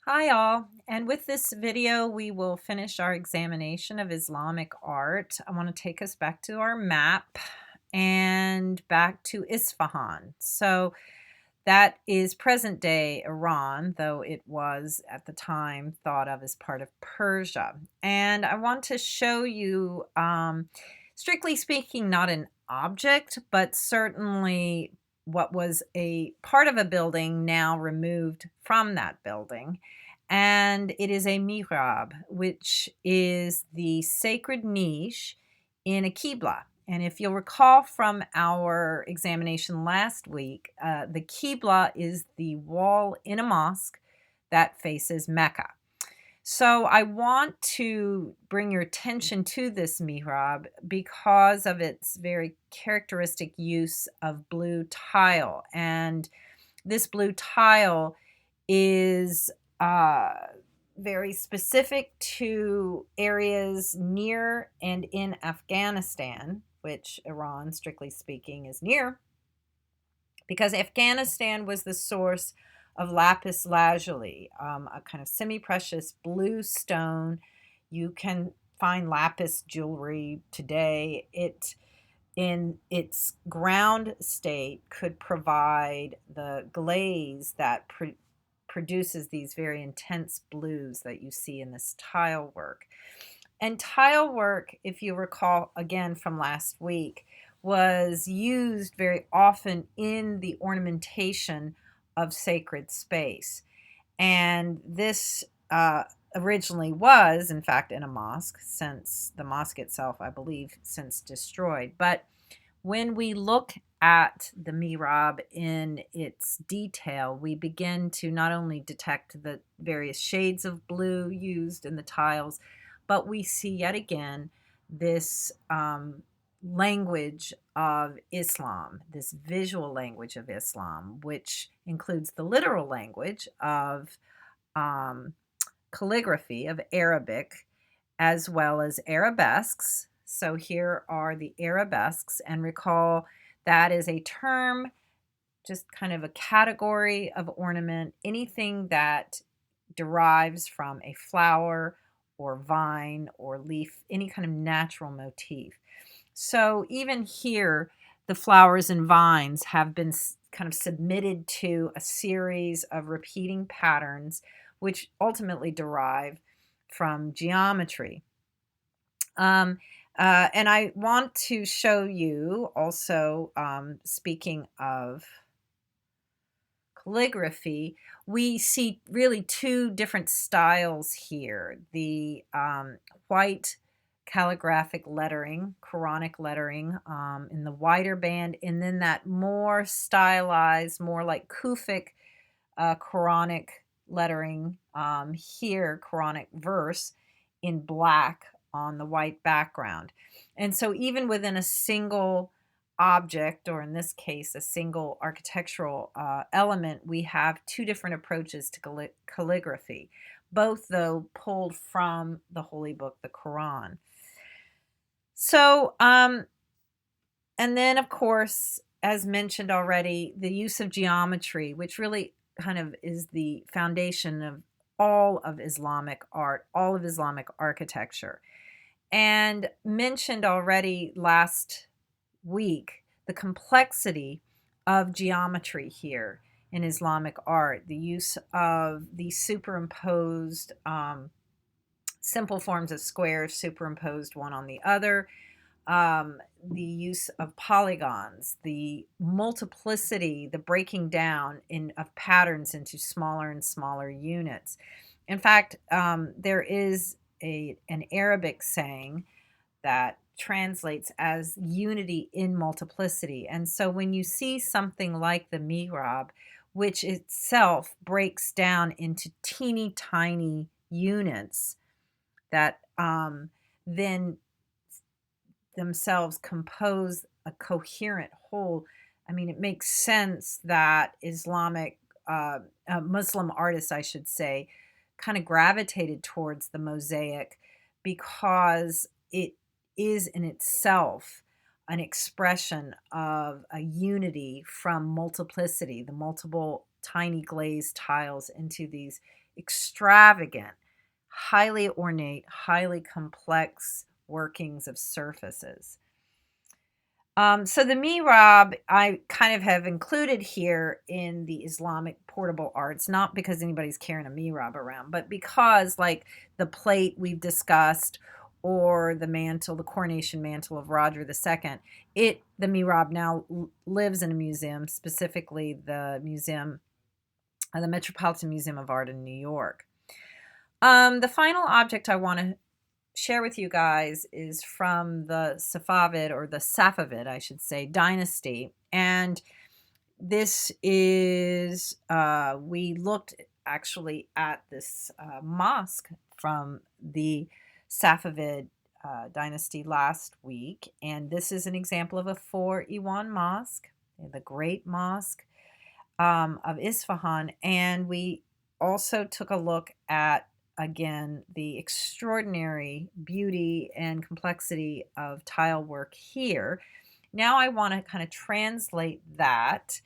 Hi all, and with this video we will finish our examination of Islamic art. I want to take us back to our map and back to Isfahan. So that is present day Iran, though it was at the time thought of as part of Persia. And I want to show you, strictly speaking, not an object, but certainly what was a part of a building now removed from that building. And it is a mihrab, which is the sacred niche in a qibla. And if you'll recall from our examination last week, the Qibla is the wall in a mosque that faces Mecca. So I want to bring your attention to this mihrab because of its very characteristic use of blue tile. And this blue tile is very specific to areas near and in Afghanistan, which Iran, strictly speaking, is near, because Afghanistan was the source of lapis lazuli, a kind of semi-precious blue stone. You can find lapis jewelry today. It, in its ground state, could provide the glaze that produces these very intense blues that you see in this tile work. And tile work, if you recall again from last week, was used very often in the ornamentation of sacred space. And this originally was, in fact, in a mosque, since the mosque itself, I believe, since destroyed. But when we look at the mihrab in its detail, we begin to not only detect the various shades of blue used in the tiles, but we see yet again this language of Islam, this visual language of Islam, which includes the literal language of um, calligraphy, of Arabic, as well as arabesques. So here are the arabesques, and recall that is a term, just kind of a category of ornament, anything that derives from a flower or vine or leaf, any kind of natural motif. So even here, the flowers and vines have been kind of submitted to a series of repeating patterns, which ultimately derive from geometry. And I want to show you also, speaking of calligraphy, we see really two different styles here. The white calligraphic lettering, Quranic lettering, in the wider band, and then that more stylized, more like Kufic Quranic lettering, here, Quranic verse in black on the white background. And so even within a single object, or in this case, a single architectural element, we have two different approaches to calligraphy, both though pulled from the holy book, the Quran. So, and then of course, as mentioned already, the use of geometry, which really kind of is the foundation of all of Islamic art, all of Islamic architecture. And mentioned already last week, the complexity of geometry here in Islamic art, the use of the superimposed simple forms of squares superimposed one on the other, the use of polygons, the multiplicity, the breaking down of patterns into smaller and smaller units. In fact, there is an Arabic saying that translates as unity in multiplicity. And so when you see something like the mihrab, which itself breaks down into teeny tiny units that then themselves compose a coherent whole, I mean, it makes sense that Muslim artists, I should say, kind of gravitated towards the mosaic because it is in itself an expression of a unity from multiplicity, the multiple tiny glazed tiles into these extravagant, highly ornate, highly complex workings of surfaces. So the mihrab I kind of have included here in the Islamic portable arts, not because anybody's carrying a mihrab around, but because like the plate we've discussed or the mantle, the coronation mantle of Roger II, the mihrab now lives in a museum, specifically the museum, the Metropolitan Museum of Art in New York. The final object I want to share with you guys is from the Safavid, or the Safavid, I should say, dynasty. And this is, we looked actually at this mosque from the Safavid dynasty last week. And this is an example of a 4 Iwan mosque, the great mosque of Isfahan. And we also took a look at, again, the extraordinary beauty and complexity of tile work here. Now I want to kind of translate that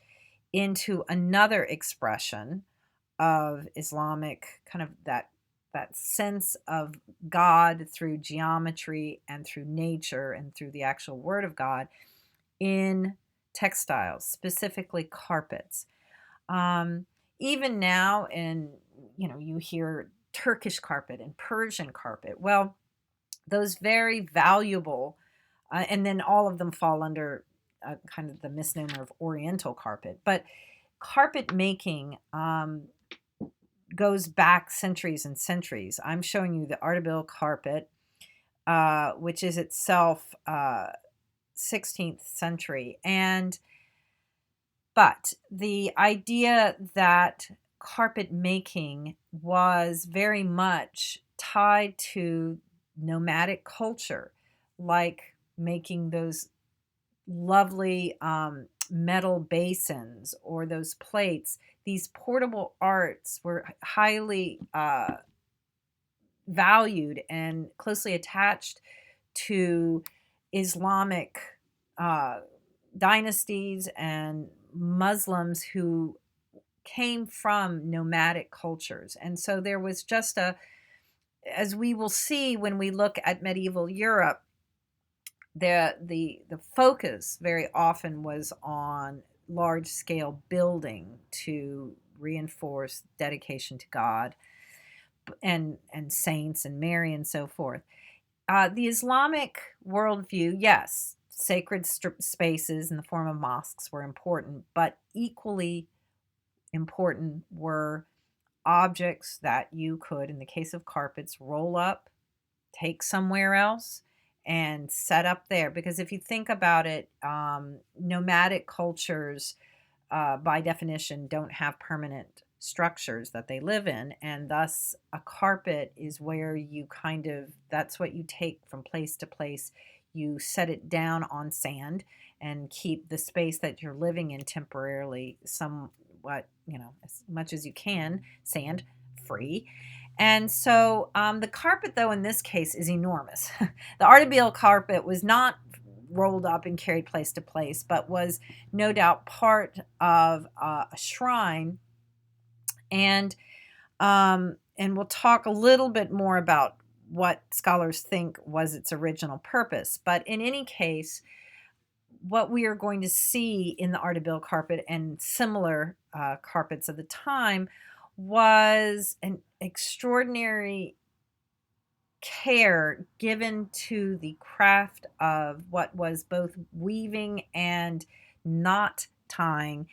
into another expression of Islamic, kind of that sense of God through geometry and through nature and through the actual word of God in textiles, specifically carpets. Even now, and you hear Turkish carpet and Persian carpet. Well, those very valuable, and then all of them fall under kind of the misnomer of Oriental carpet. But carpet making goes back centuries and centuries. I'm showing you the Ardabil carpet, which is itself 16th century, but the idea that carpet making was very much tied to nomadic culture, like making those lovely metal basins or those plates. These portable arts were highly valued and closely attached to Islamic dynasties and Muslims who came from nomadic cultures. And so there was just as we will see when we look at medieval Europe, the focus very often was on large scale building to reinforce dedication to God and saints and Mary and so forth. The Islamic worldview, yes, sacred spaces in the form of mosques were important, but equally important were objects that you could, in the case of carpets, roll up, take somewhere else, and set up there. Because if you think about it, nomadic cultures, by definition, don't have permanent structures that they live in, and thus a carpet is where you that's what you take from place to place. You set it down on sand and keep the space that you're living in temporarily somewhat, as much as you can, sand free. And so the carpet, though, in this case is enormous. The Ardabil carpet was not rolled up and carried place to place, but was no doubt part of a shrine. And we'll talk a little bit more about what scholars think was its original purpose. But in any case, what we are going to see in the Ardabil carpet and similar carpets of the time was an extraordinary care given to the craft of what was both weaving and knot tying,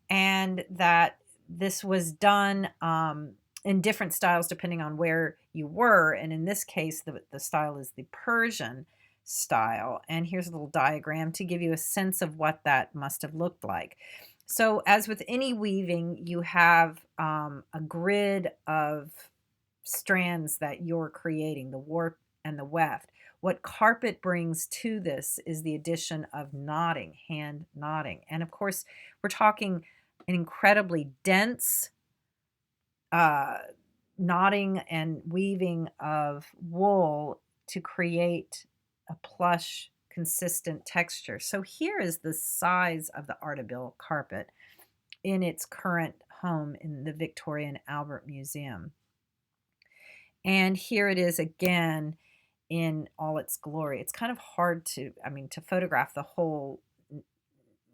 and that this was done in different styles depending on where you were. And in this case, the style is the Persian style. And here's a little diagram to give you a sense of what that must have looked like. So as with any weaving, you have a grid of strands that you're creating, the warp and the weft. What carpet brings to this is the addition of knotting, hand knotting. And of course, we're talking an incredibly dense knotting and weaving of wool to create a plush, consistent texture. So here is the size of the Ardabil carpet in its current home in the Victoria and Albert Museum. And here it is again in all its glory. It's kind of hard to, I mean, to photograph the whole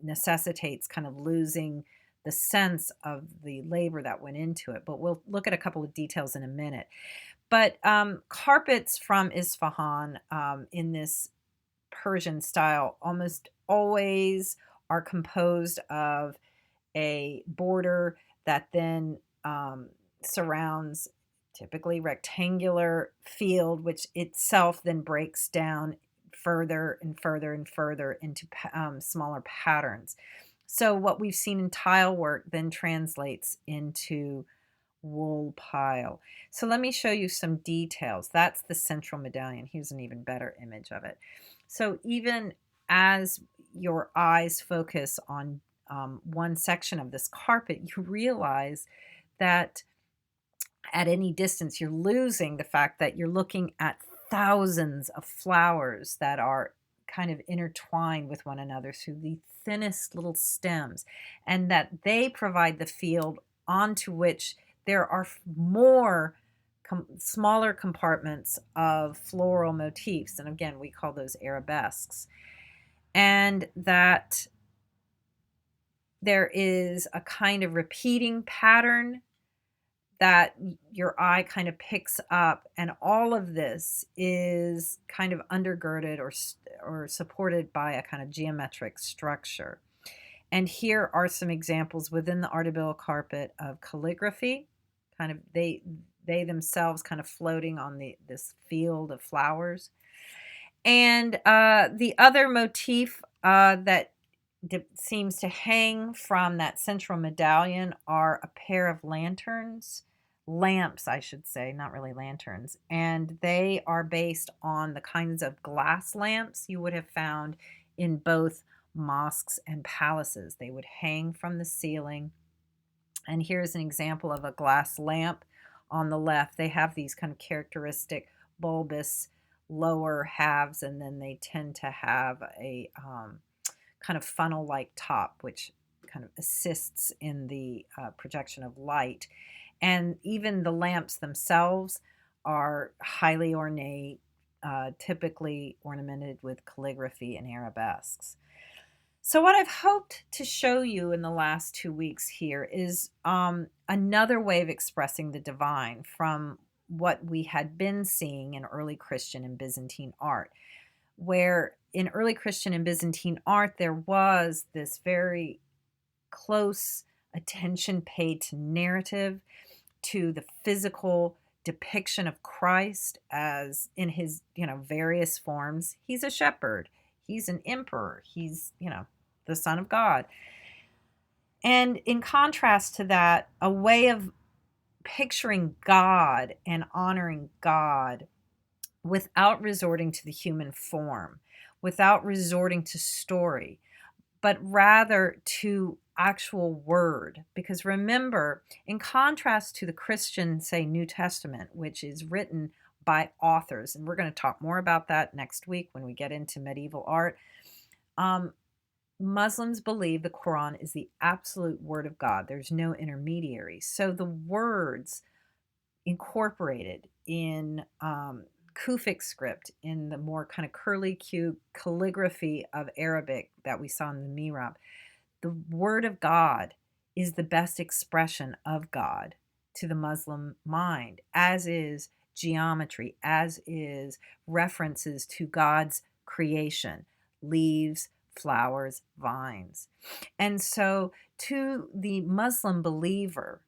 necessitates kind of losing the sense of the labor that went into it. But we'll look at a couple of details in a minute. But carpets from Isfahan in this Persian style almost always are composed of a border that then surrounds typically rectangular field, which itself then breaks down further and further and further into smaller patterns. So what we've seen in tile work then translates into wool pile. So let me show you some details. That's the central medallion. Here's an even better image of it. So even as your eyes focus on one section of this carpet, you realize that at any distance, you're losing the fact that you're looking at thousands of flowers that are kind of intertwined with one another through the thinnest little stems, and that they provide the field onto which there are more smaller compartments of floral motifs. And again, we call those arabesques. And that there is a kind of repeating pattern that your eye kind of picks up, and all of this is kind of undergirded or supported by a kind of geometric structure. And here are some examples within the Ardabil carpet of calligraphy, kind of they themselves kind of floating on this field of flowers. And the other motif that seems to hang from that central medallion are a pair of lamps, I should say, not really lanterns. And they are based on the kinds of glass lamps you would have found in both mosques and palaces. They would hang from the ceiling. And here's an example of a glass lamp on the left. They have these kind of characteristic bulbous lower halves, and then they tend to have a kind of funnel-like top, which kind of assists in the projection of light. And even the lamps themselves are highly ornate, typically ornamented with calligraphy and arabesques. So what I've hoped to show you in the last 2 weeks here is another way of expressing the divine from what we had been seeing in early Christian and Byzantine art, where in early Christian and Byzantine art, there was this very close attention paid to narrative, to the physical depiction of Christ as in his, various forms. He's a shepherd. He's an emperor. He's, the Son of God. And in contrast to that, a way of picturing God and honoring God without resorting to the human form, without resorting to story, but rather to actual word. Because remember, in contrast to the Christian, say, New Testament, which is written by authors, and we're going to talk more about that next week when we get into medieval art, Muslims believe the Quran is the absolute word of God. There's no intermediary. So the words incorporated in Kufic script, in the more kind of curly-Q calligraphy of Arabic that we saw in the Mihrab, the word of God is the best expression of God to the Muslim mind, as is geometry, as is references to God's creation, leaves, flowers, vines. And so to the Muslim believer,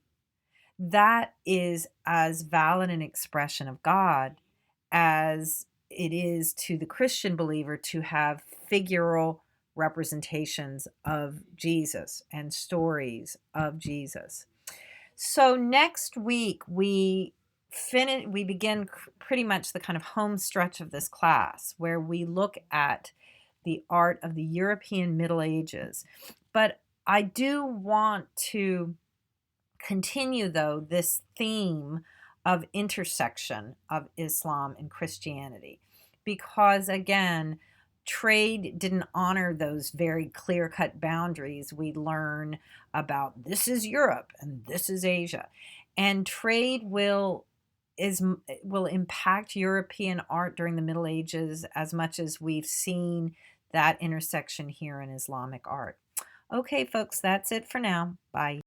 that is as valid an expression of God as it is to the Christian believer to have figural representations of Jesus and stories of Jesus. So next week we begin pretty much the kind of home stretch of this class, where we look at the art of the European Middle Ages. But I do want to continue, though, this theme of intersection of Islam and Christianity, because again, trade didn't honor those very clear-cut boundaries we learn about. This is Europe and this is Asia. And trade will will impact European art during the Middle Ages as much as we've seen that intersection here in Islamic art. Okay, folks, that's it for now. Bye.